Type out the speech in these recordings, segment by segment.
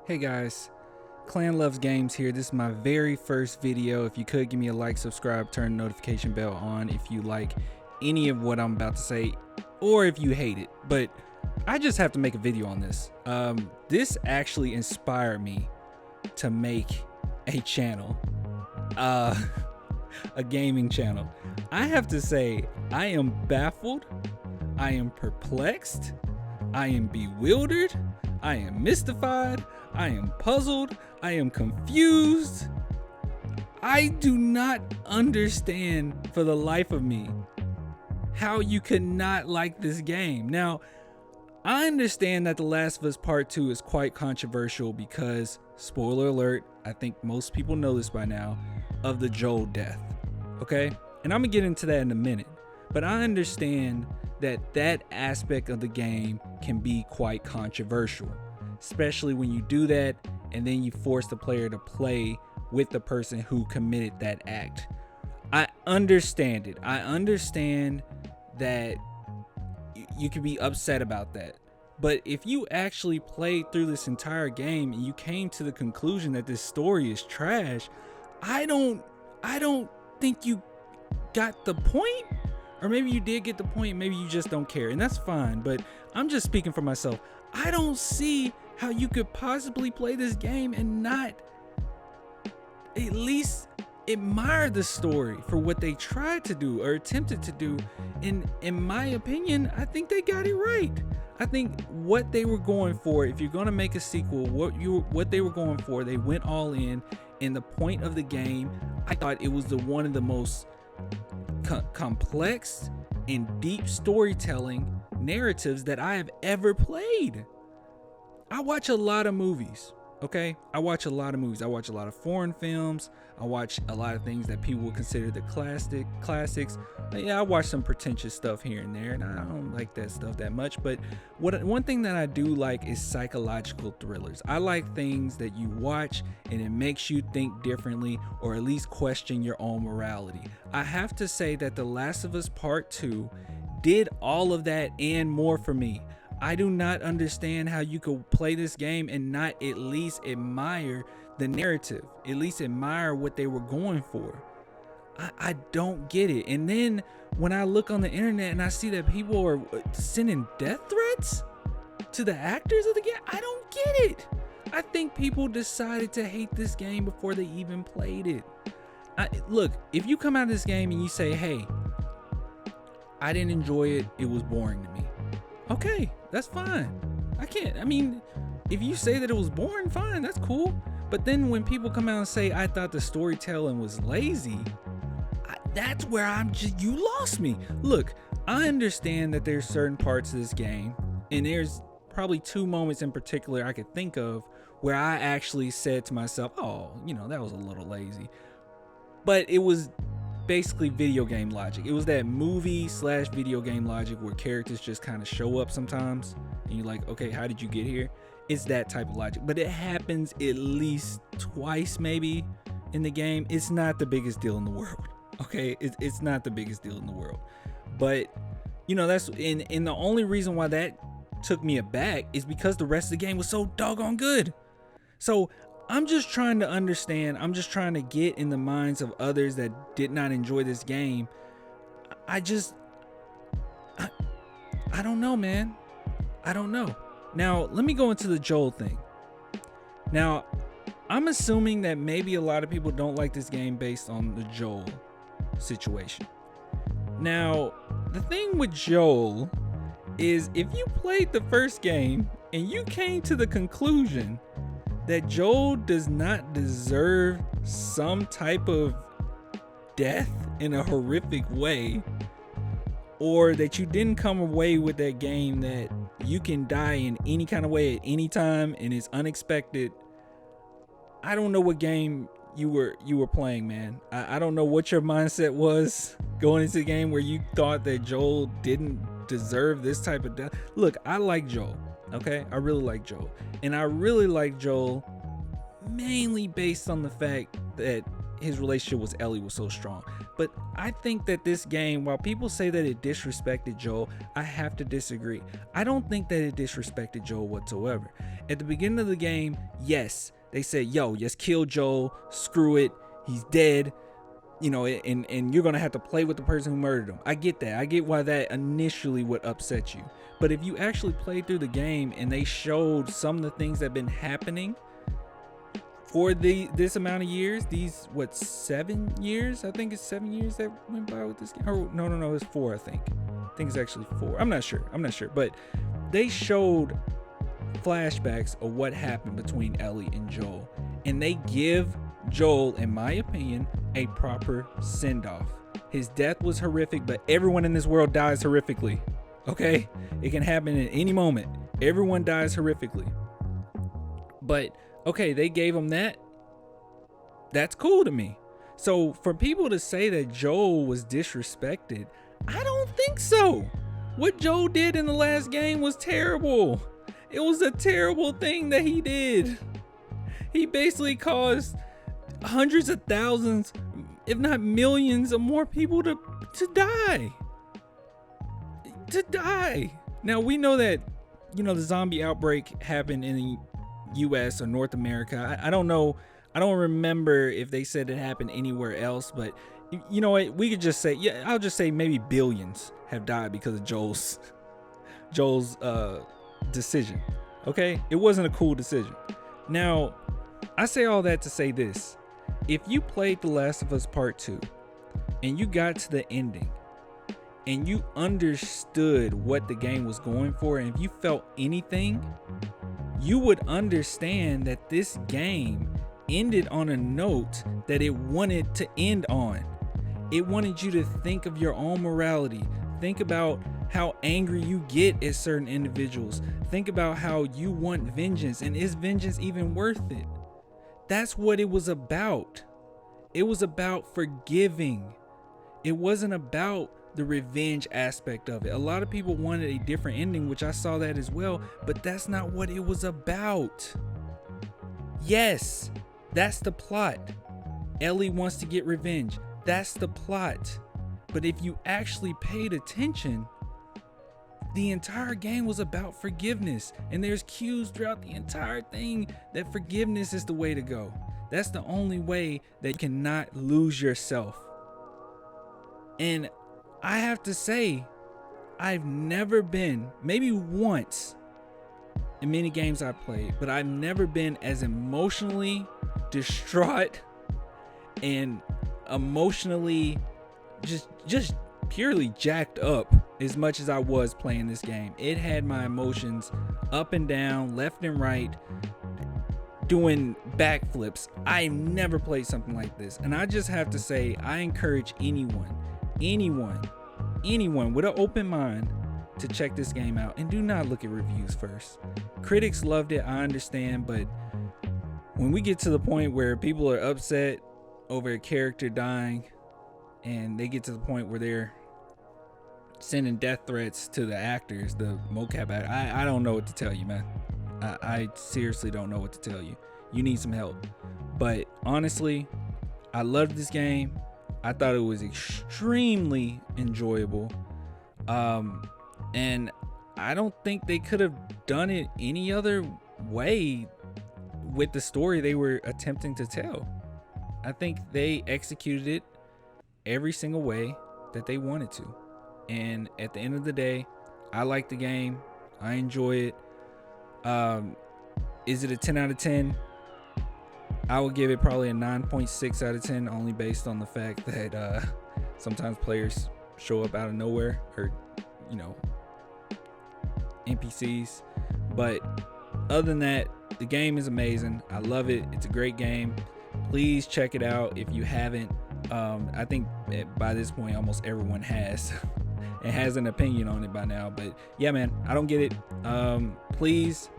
Hey guys, Clan Loves Games here. This is my very first video. If you could give me a like, subscribe, turn the notification bell on if you like any of what I'm about to say, or if you hate it. But I just have to make a video on this. This actually inspired me to make a channel, a gaming channel. I have to say, I am baffled, I am perplexed, I am bewildered, I am mystified, I am puzzled, I am confused. I do not understand for the life of me how you could not like this game. Now, I understand that The Last of Us Part 2 is quite controversial because, spoiler alert, I think most people know this by now, of the Joel death, okay? And I'm gonna get into that in a minute, but I understand that that aspect of the game can be quite controversial, especially when you do that and then you force the player to play with the person who committed that act. I understand it. I understand that you could be upset about that. But if you actually played through this entire game and you came to the conclusion that this story is trash, I don't think you got the point. Or maybe you did get the point, maybe you just don't care, and that's fine. But I'm just speaking for myself. I don't see how you could possibly play this game and not at least admire the story for what they tried to do or attempted to do. In my opinion, I think they got it right. I think what they were going for, if you're going to make a sequel, what they were going for, they went all in. And the point of the game, I thought it was one of the most complex and deep storytelling narratives that I have ever played. I watch a lot of movies, okay? I watch a lot of foreign films. I watch a lot of things that people would consider the classics. Yeah, I watch some pretentious stuff here and there, and I don't like that stuff that much. But one thing that I do like is psychological thrillers. I like things that you watch and it makes you think differently, or at least question your own morality. I have to say that The Last of Us Part 2 did all of that and more for me. I do not understand how you could play this game and not at least admire the narrative, at least admire what they were going for. I don't get it. And then when I look on the internet and I see that people are sending death threats to the actors of the game, I don't get it. I think people decided to hate this game before they even played it. Look, if you come out of this game and you say, hey, I didn't enjoy it, it was boring to me. Okay, that's fine. If you say that it was boring, fine, that's cool. But then when people come out and say, I thought the storytelling was lazy, that's where you lost me. Look, I understand that there's certain parts of this game, and there's probably two moments in particular I could think of where I actually said to myself, oh, that was a little lazy. But it was basically video game logic. It was that movie/video game logic where characters just kind of show up sometimes and you're like, okay, how did you get here? It's that type of logic, but it happens at least twice maybe in the game. It's not the biggest deal in the world. Okay, it's not the biggest deal in the world, but that's and the only reason why that took me aback is because the rest of the game was so doggone good. So I'm just trying to understand. I'm just trying to get in the minds of others that did not enjoy this game. I don't know, man. I don't know. Now, let me go into the Joel thing. Now, I'm assuming that maybe a lot of people don't like this game based on the Joel situation. Now, the thing with Joel is if you played the first game and you came to the conclusion that Joel does not deserve some type of death in a horrific way, or that you didn't come away with that game that you can die in any kind of way at any time and it's unexpected, I don't know what game you were playing, man. I don't know what your mindset was going into the game where you thought that Joel didn't deserve this type of death. Look, I like Joel. Okay, I really like Joel, and I really like Joel mainly based on the fact that his relationship with Ellie was so strong. But I think that this game, while people say that it disrespected Joel, I have to disagree. I don't think that it disrespected Joel whatsoever. At the beginning of the game, yes, they said, yo, just kill Joel, screw it, he's dead, you know, and you're gonna have to play with the person who murdered him. I get that. I get why that initially would upset you. But if you actually played through the game and they showed some of the things that have been happening for this amount of years, these 7 years? I think it's 7 years that went by with this game. Oh, no, it's 4, I think. I think it's actually 4. I'm not sure. But they showed flashbacks of what happened between Ellie and Joel, and they give Joel, in my opinion, a proper send-off. His death was horrific, but everyone in this world dies horrifically. Okay? It can happen at any moment. Everyone dies horrifically. But okay, they gave him that. That's cool to me. So for people to say that Joel was disrespected, I don't think so. What Joel did in the last game was terrible. It was a terrible thing that he did. He basically caused hundreds of thousands, if not millions of more people to die. Now we know that, you know, the zombie outbreak happened in the US or North America. I don't know. I don't remember if they said it happened anywhere else, but you know what? We could just say, yeah, I'll just say maybe billions have died because of Joel's decision. Okay? It wasn't a cool decision. Now, I say all that to say this. If you played The Last of Us Part 2 and you got to the ending and you understood what the game was going for, and if you felt anything, you would understand that this game ended on a note that it wanted to end on. It wanted you to think of your own morality. Think about how angry you get at certain individuals. Think about how you want vengeance, and is vengeance even worth it? That's what it was about. It was about forgiving. It wasn't about the revenge aspect of it. A lot of people wanted a different ending, which I saw that as well, but that's not what it was about. Yes, that's the plot. Ellie wants to get revenge. That's the plot. But if you actually paid attention, the entire game was about forgiveness, and there's cues throughout the entire thing that forgiveness is the way to go. That's the only way that you cannot lose yourself. And I have to say, I've never been, maybe once in many games I've played, but I've never been as emotionally distraught and emotionally just purely jacked up as much as I was playing this game. It had my emotions up and down, left and right, doing backflips. I never played something like this, and I just have to say, I encourage anyone with an open mind to check this game out, and do not look at reviews first. Critics loved it, I understand, but when we get to the point where people are upset over a character dying, and they get to the point where they're sending death threats to the actors, the mocap actors, I don't know what to tell you, man. I seriously don't know what to tell you. You need some help. But honestly, I loved this game. I thought it was extremely enjoyable. And I don't think they could have done it any other way with the story they were attempting to tell. I think they executed it every single way that they wanted to. And at the end of the day, I like the game. I enjoy it. Is it a 10 out of 10? I would give it probably a 9.6 out of 10, only based on the fact that sometimes players show up out of nowhere, or, you know, NPCs. But other than that, the game is amazing. I love it. It's a great game. Please check it out if you haven't. I think by this point almost everyone has and has an opinion on it by now. But yeah, man, I don't get it. Please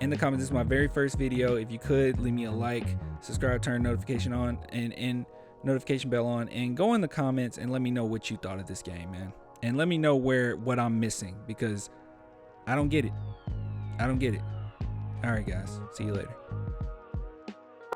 in the comments, this is my very first video. If you could leave me a like, subscribe, turn notification on and notification bell on, and go in the comments and let me know what you thought of this game, man. And let me know what I'm missing, because I don't get it. All right, guys. See you later.